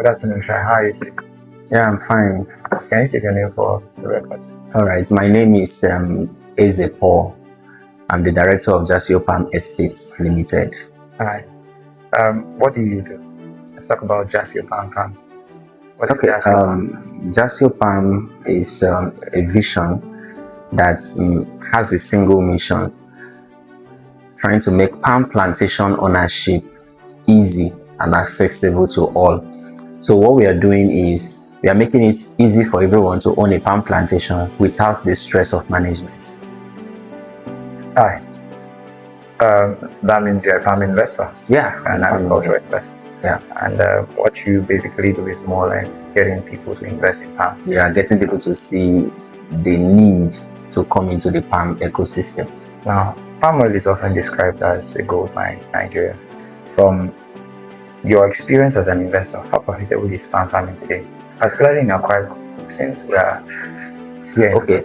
Good afternoon, sir. How are you today? Yeah, I'm fine. Can you state your name for the record? All right. My name is Jaceo. I'm the director of Jaceo Palm Estates Limited. Hi. What do you do? Let's talk about Jaceo Palm Farm. What is Okay. Jaceo Palm? Jaceo Palm is a vision that has a single mission, trying to make palm plantation ownership easy and accessible to all. So what we are doing is we are making it easy for everyone to own a palm plantation without the stress of management. Hi. That means you're a palm investor. Yeah, An agricultural investor. Yeah. And what you basically do is more like getting people to invest in palm. Yeah, getting people to see the need to come into the palm ecosystem. Now, palm oil is often described as a gold mine in Nigeria. From your experience as an investor, how profitable is palm farming today, particularly in Akwa Ibom, since we are here? Okay,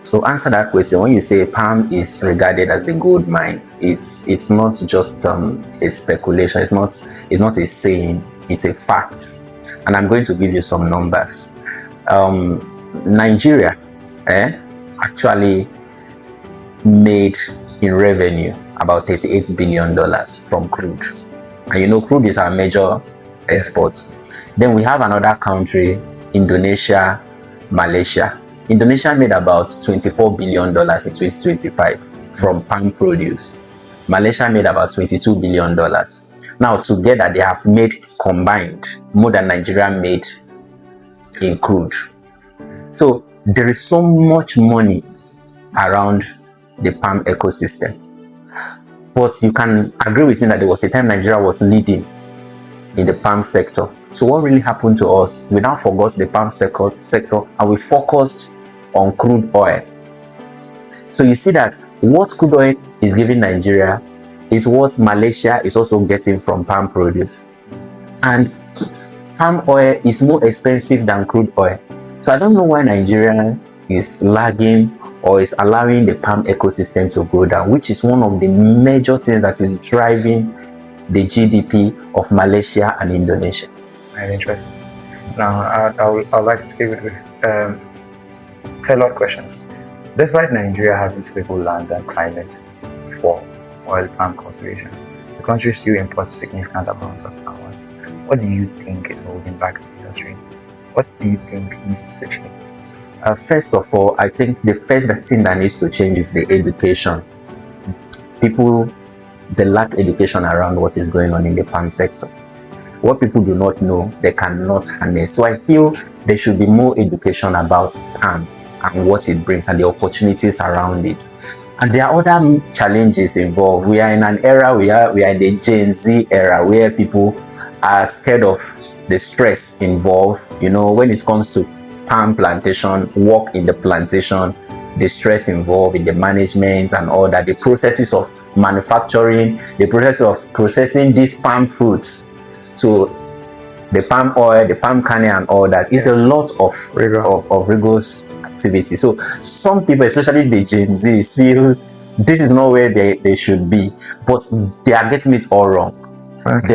to answer that question, when you say palm is regarded as a gold mine, it's not just a speculation. It's not a saying. It's a fact, and I'm going to give you some numbers. Nigeria, actually made in revenue about $38 billion from crude. And you know, crude is our major export. Then we have another country, Indonesia, Malaysia. Indonesia made about $24 billion in 2025 from palm produce. Malaysia made about $22 billion. Now, together, they have made combined more than Nigeria made in crude. So, there is so much money around the palm ecosystem. But you can agree with me that there was a time Nigeria was leading in the palm sector. So what really happened to us? We now forgot the palm sector and we focused on crude oil. So you see that what crude oil is giving Nigeria is what Malaysia is also getting from palm produce. And palm oil is more expensive than crude oil. So I don't know why Nigeria is lagging or is allowing the palm ecosystem to go down, which is one of the major things that is driving the GDP of Malaysia and Indonesia. Very interesting. Now, I'd like to stay with tailored questions. Despite Nigeria having suitable lands and climate for oil palm cultivation, the country still imports a significant amount of palm oil. What do you think is holding back the industry? What do you think needs to change? First of all, I think the first thing that needs to change is the education. People, they lack education around what is going on in the palm sector. What people do not know, they cannot harness. So I feel there should be more education about palm and what it brings and the opportunities around it. And there are other challenges involved. We are in an era, we are in the Gen Z era where people are scared of the stress involved. You know, when it comes to palm plantation, work in the plantation, the stress involved in the management and all that, the processes of manufacturing, the process of processing these palm fruits to the palm oil, the palm kernel and all that is a lot of rigorous activity. So some people, especially the Gen Zs, feel this is not where they should be, but they are getting it all wrong. Okay.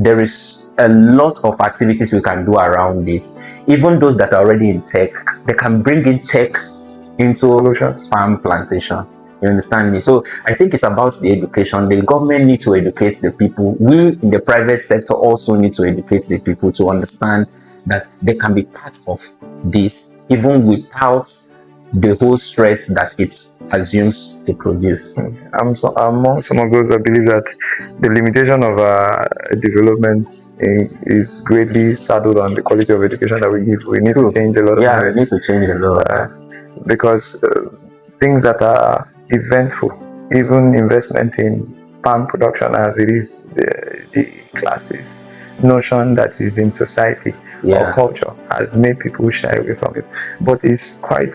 There is a lot of activities we can do around it. Even those that are already in tech, they can bring in tech into palm plantation. You understand me? So I think it's about the education. The government needs to educate the people. We in the private sector also need to educate the people to understand that they can be part of this even without the whole stress that it assumes to produce. I'm among some of those that believe that the limitation of development is greatly saddled on the quality of education that we give. We need to change a lot of things. We need to change a lot because things that are eventful, even investment in palm production as it is, the classes notion that is in society or culture has made people shy away from it, but it's quite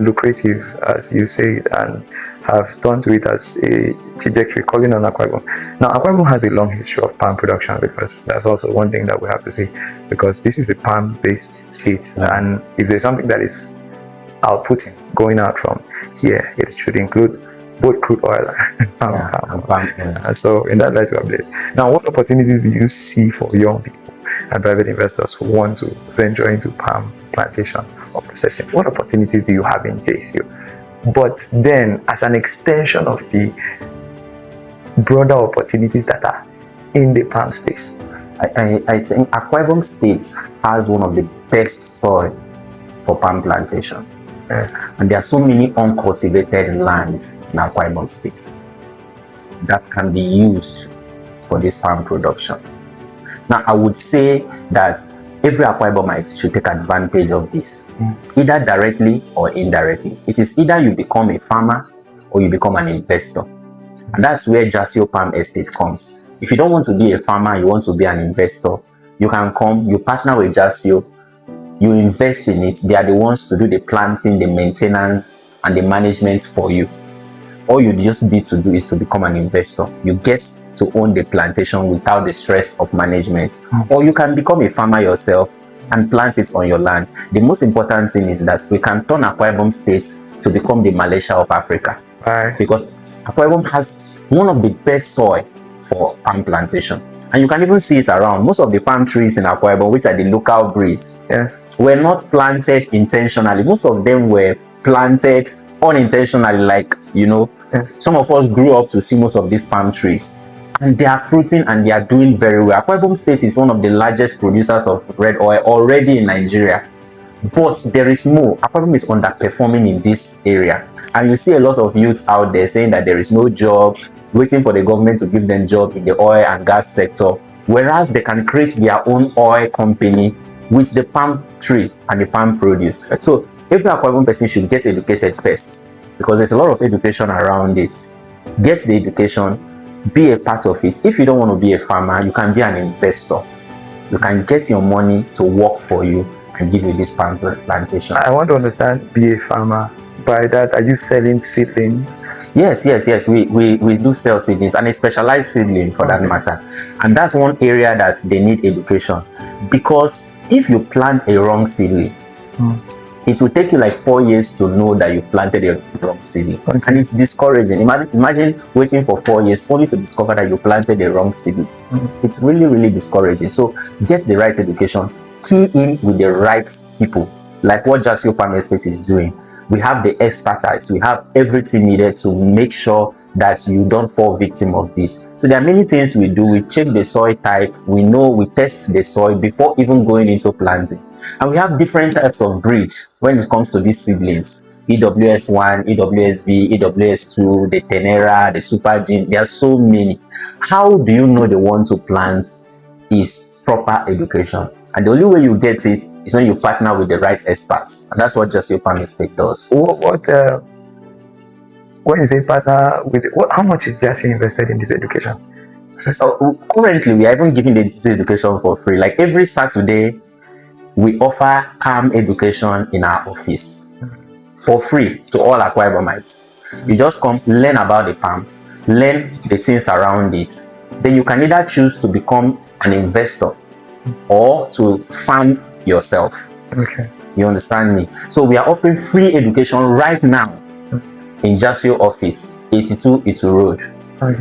lucrative, as you say, and have turned to it as a trajectory, calling on Akwa Ibom. Now, Akwa Ibom has a long history of palm production, because that's also one thing that we have to see, because this is a palm-based state, and if there's something that is outputting, going out from here, it should include both crude oil and palm oil. So in that light, we are blessed. Now, what opportunities do you see for young people and private investors who want to venture into palm plantation or processing? What opportunities do you have in Jaceo? But then, as an extension of the broader opportunities that are in the palm space, I think Akwa Ibom State has one of the best soil for palm plantation. yes. And there are so many uncultivated land in Akwa Ibom State that can be used for this palm production. Now, I would say that every Akwa Ibomite should take advantage of this, either directly or indirectly. It is either you become a farmer or you become an investor. And that's where Jaceo Palm Estate comes. If you don't want to be a farmer, you want to be an investor, you can come, you partner with Jaceo, you invest in it. They are the ones to do the planting, the maintenance, and the management for you. All you just need to do is to become an investor. You get to own the plantation without the stress of management. Or you can become a farmer yourself and plant it on your land. The most important thing is that we can turn Akwa Ibom State to become the Malaysia of Africa. Right. Because Akwa Ibom has one of the best soil for palm plantation. And you can even see it around. Most of the palm trees in Akwa Ibom, which are the local breeds, yes, were not planted intentionally. Most of them were planted unintentionally, like, you know, yes. Some of us grew up to see most of these palm trees, and they are fruiting and they are doing very well. Akwa Ibom State is one of the largest producers of red oil already in Nigeria, but there is more. Akwa Ibom is underperforming in this area, and you see a lot of youths out there saying that there is no job, waiting for the government to give them job in the oil and gas sector, whereas they can create their own oil company with the palm tree and the palm produce. So every Akwa Ibom person should get educated first, because there's a lot of education around it. Get the education, be a part of it. If you don't want to be a farmer, you can be an investor. You can get your money to work for you and give you this palm plantation. I want to understand, be a farmer. By that, are you selling seedlings? Yes. We do sell seedlings, and a specialized seedling for that matter. And that's one area that they need education, because if you plant a wrong seedling, it will take you like 4 years to know that you've planted a wrong seedling. Okay. And it's discouraging. Imagine waiting for 4 years only to discover that you planted a wrong seedling. It's really, really discouraging. So get the right education, key in with the right people, like what Jaceo Palm Estate is doing. We have the expertise, we have everything needed to make sure that you don't fall victim of this. So there are many things we do. We check the soil type, we test the soil before even going into planting. And we have different types of breed when it comes to these seedlings. EWS1, EWSV, EWS2, the Tenera, the Super Gene. There are so many. How do you know the one to plant? Is proper education. And the only way you get it is when you partner with the right experts. And that's what Jaceo Palm Estate does. When you say partner with, how much is Jaceo invested in this education? So currently, we are even giving this education for free. Like every Saturday, we offer palm education in our office for free to all Akwa Ibomites. You just come, learn about the palm, learn the things around it. Then you can either choose to become an investor or to farm yourself. Okay. You understand me? So we are offering free education right now in Jaceo office, 82 Itu Road,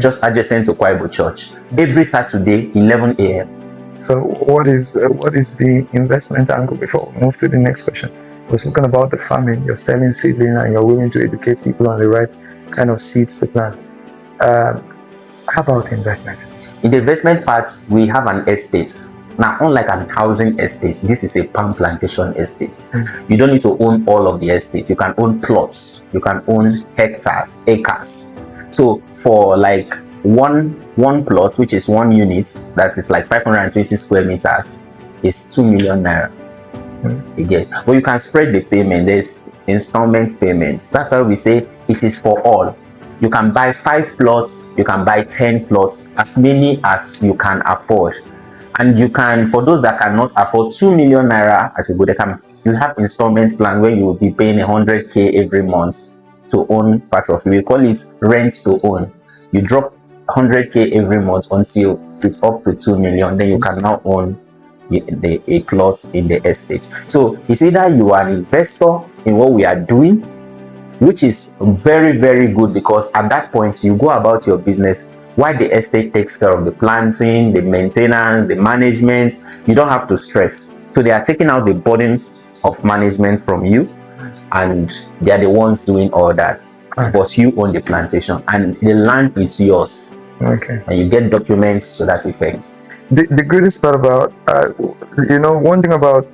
just adjacent to Kwaibo Church, every Saturday, 11 a.m. So what is the investment angle before we move to the next question? We're talking about the farming. You're selling seedling and you're willing to educate people on the right kind of seeds to plant. How about investment? In the investment part, we have an estate. Now, unlike an housing estate, this is a palm plantation estate. You don't need to own all of the estate. You can own plots. You can own hectares, acres. So for like one plot, which is 1 unit, that is like 520 square meters, is 2 million naira. You get, but you can spread the payment. There's installment payment. That's why we say it is for all. You can buy 5 plots, you can buy 10 plots, as many as you can afford. And you can, for those that cannot afford 2 million naira as a good account, you have installment plan where you will be paying 100k every month to own part of it. We call it rent to own. You drop 100k every month until it's up to 2 million, then you can now own a plot in the estate. So it's either you are an investor in what we are doing, which is very, very good, because at that point you go about your business while the estate takes care of the planting, the maintenance, the management. You don't have to stress. So they are taking out the burden of management from you, and they are the ones doing all that. But you own the plantation and the land is yours. Okay. And you get documents to that effect. The greatest part about, one thing about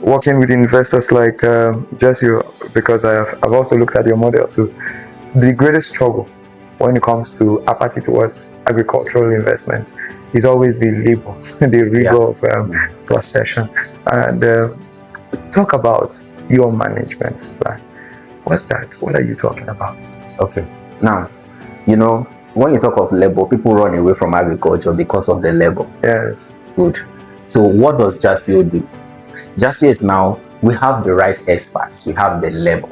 working with investors like Jaceo, because I've also looked at your model too, the greatest struggle when it comes to apathy towards agricultural investment is always the labor, the rigor of possession. And talk about your management plan. What's that? What are you talking about? Okay. Now, when you talk of labor, people run away from agriculture because of the labor. Yes. Good. So what does Jaceo do? Jaceo is now, we have the right experts, we have the labor.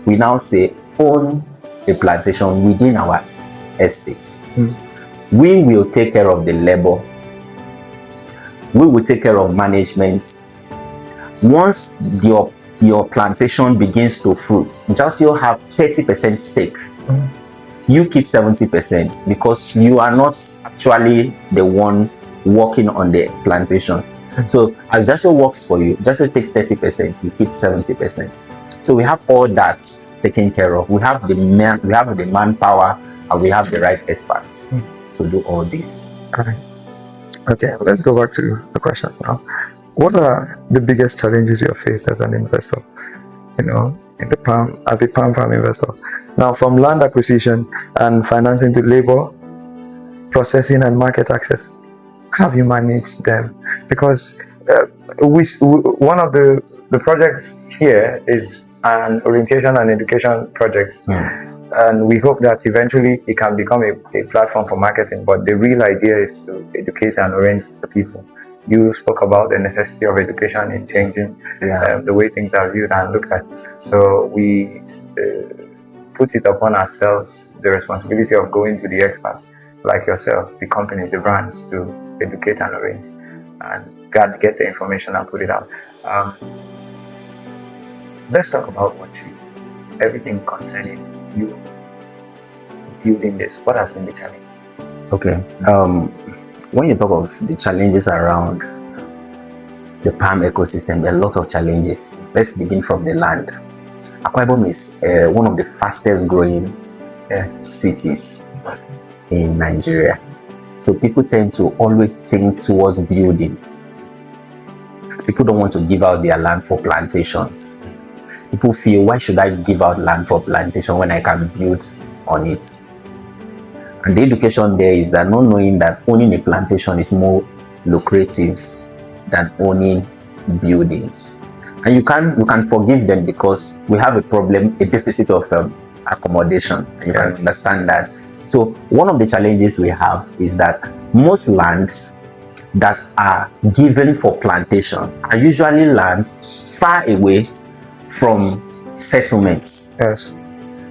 We now say, own a plantation within our estates. We will take care of the labor. We will take care of management. Once your plantation begins to fruit, Jaceo have 30% stake. You keep 70% because you are not actually the one working on the plantation. So as Jaceo works for you, Jaceo takes 30%, you keep 70%. So we have all that taken care of. We have the manpower, and we have the right experts to do all this. Okay, let's go back to the questions now. What are the biggest challenges you have faced as an investor? In the palm, as a palm farm investor. Now, from land acquisition and financing to labor, processing and market access, how have you managed them? Because one of the projects here is an orientation and education project. And we hope that eventually it can become a platform for marketing. But the real idea is to educate and orient the people. You spoke about the necessity of education in changing the way things are viewed and looked at. So we put it upon ourselves, the responsibility of going to the experts like yourself, the companies, the brands, to educate and orient and get the information and put it out. Let's talk about everything concerning you building this. What has been the challenge? Okay. When you talk of the challenges around the palm ecosystem, there are a lot of challenges. Let's begin from the land. Akwa Ibom is one of the fastest growing cities in Nigeria. So people tend to always think towards building. People don't want to give out their land for plantations. People feel, why should I give out land for plantation when I can build on it? And the education there is that not knowing that owning a plantation is more lucrative than owning buildings. And you can forgive them because we have a deficit of accommodation. And you can understand that. So one of the challenges we have is that most lands that are given for plantation are usually lands far away from settlements. Yes.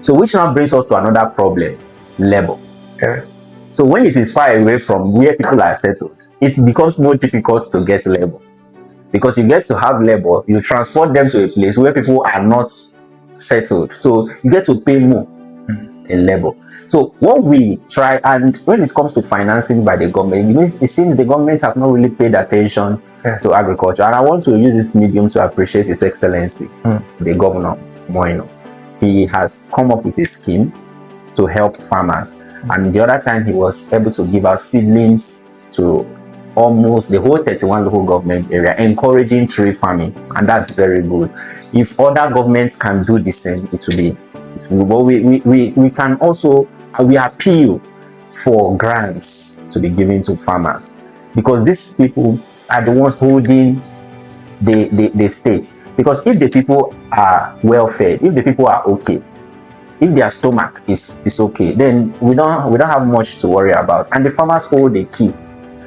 So which now brings us to another problem, labor. Yes. So when it is far away from where people are settled, it becomes more difficult to get labor. Because you get to have labor, you transport them to a place where people are not settled. So you get to pay more in labor. So what we try, and when it comes to financing by the government, it seems the government have not really paid attention to agriculture. And I want to use this medium to appreciate His Excellency, the Governor Moino. He has come up with a scheme to help farmers. And the other time he was able to give out seedlings to almost the whole 31 local government area, encouraging tree farming, and that's very good. If other governments can do the same, it will be. But we can also, we appeal for grants to be given to farmers, because these people are the ones holding the state. Because if the people are well fed, if the people are okay, if their stomach is okay, then we don't have much to worry about, and the farmers hold the key.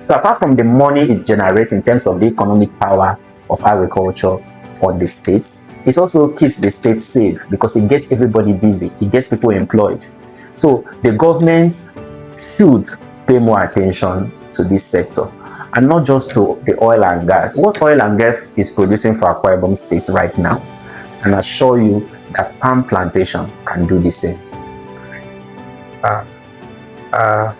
So apart from the money it generates in terms of the economic power of agriculture on the states, it also keeps the state safe because it gets everybody busy, it gets people employed. So the government should pay more attention to this sector, and not just to the oil and gas. What oil and gas is producing for Akwa Ibom State right now, and I assure you that palm plantation can do the same.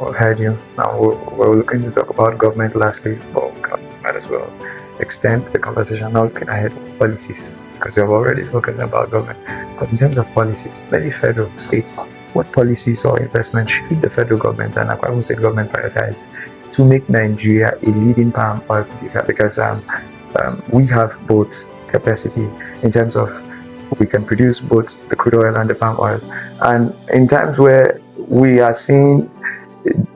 We've heard you. Now we're looking to talk about government lastly, but we might as well extend the conversation now looking ahead policies, because we have already spoken about government. But in terms of policies, maybe federal, state, what policies or investment should the federal government and Akwa Ibom State government prioritize to make Nigeria a leading palm oil producer? Because we have both capacity in terms of we can produce both the crude oil and the palm oil, and in times where we are seeing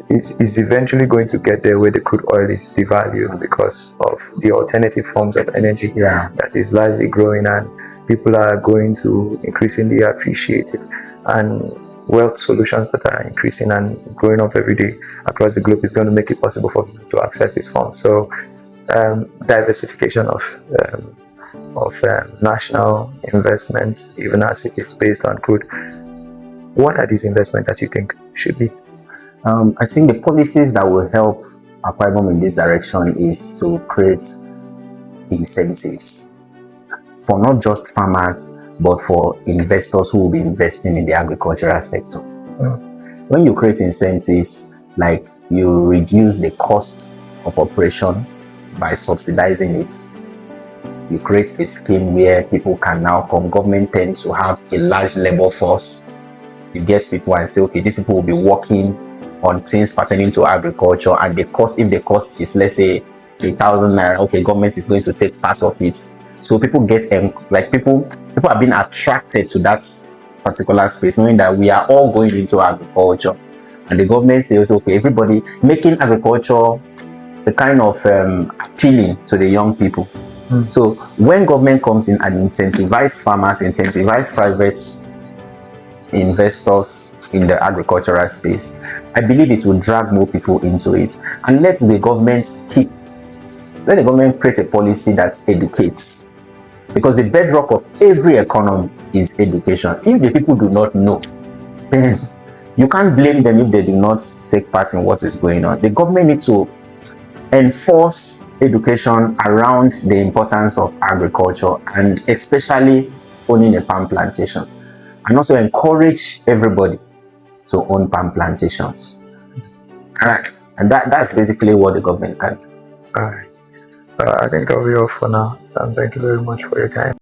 it's eventually going to get there where the crude oil is devalued because of the alternative forms of energy that is largely growing, and people are going to increasingly appreciate it, and wealth solutions that are increasing and growing up every day across the globe is going to make it possible for people to access this form. So diversification of national investment, even as it is based on crude. What are these investments that you think should be? I think the policies that will help Akwa Ibom in this direction is to create incentives for not just farmers, but for investors who will be investing in the agricultural sector. When you create incentives, like you reduce the cost of operation by subsidizing it, you create a scheme where people can now come. Government tends to have a large labor force. You get people and say, okay, these people will be working on things pertaining to agriculture, and the cost, if the cost is, let's say, 3,000 naira, okay, government is going to take part of it. So people get people are being attracted to that particular space, knowing that we are all going into agriculture, and the government says, okay, everybody making agriculture a kind of appealing to the young people. So when government comes in and incentivize farmers, incentivize private investors in the agricultural space, I believe it will drag more people into it. And let the government create a policy that educates, because the bedrock of every economy is education. If the people do not know, then you can't blame them if they do not take part in what is going on. The government needs to enforce education around the importance of agriculture, and especially owning a palm plantation, and also encourage everybody to own palm plantations. And that's basically what the government can do. All right. I think that'll be all for now. Thank you very much for your time.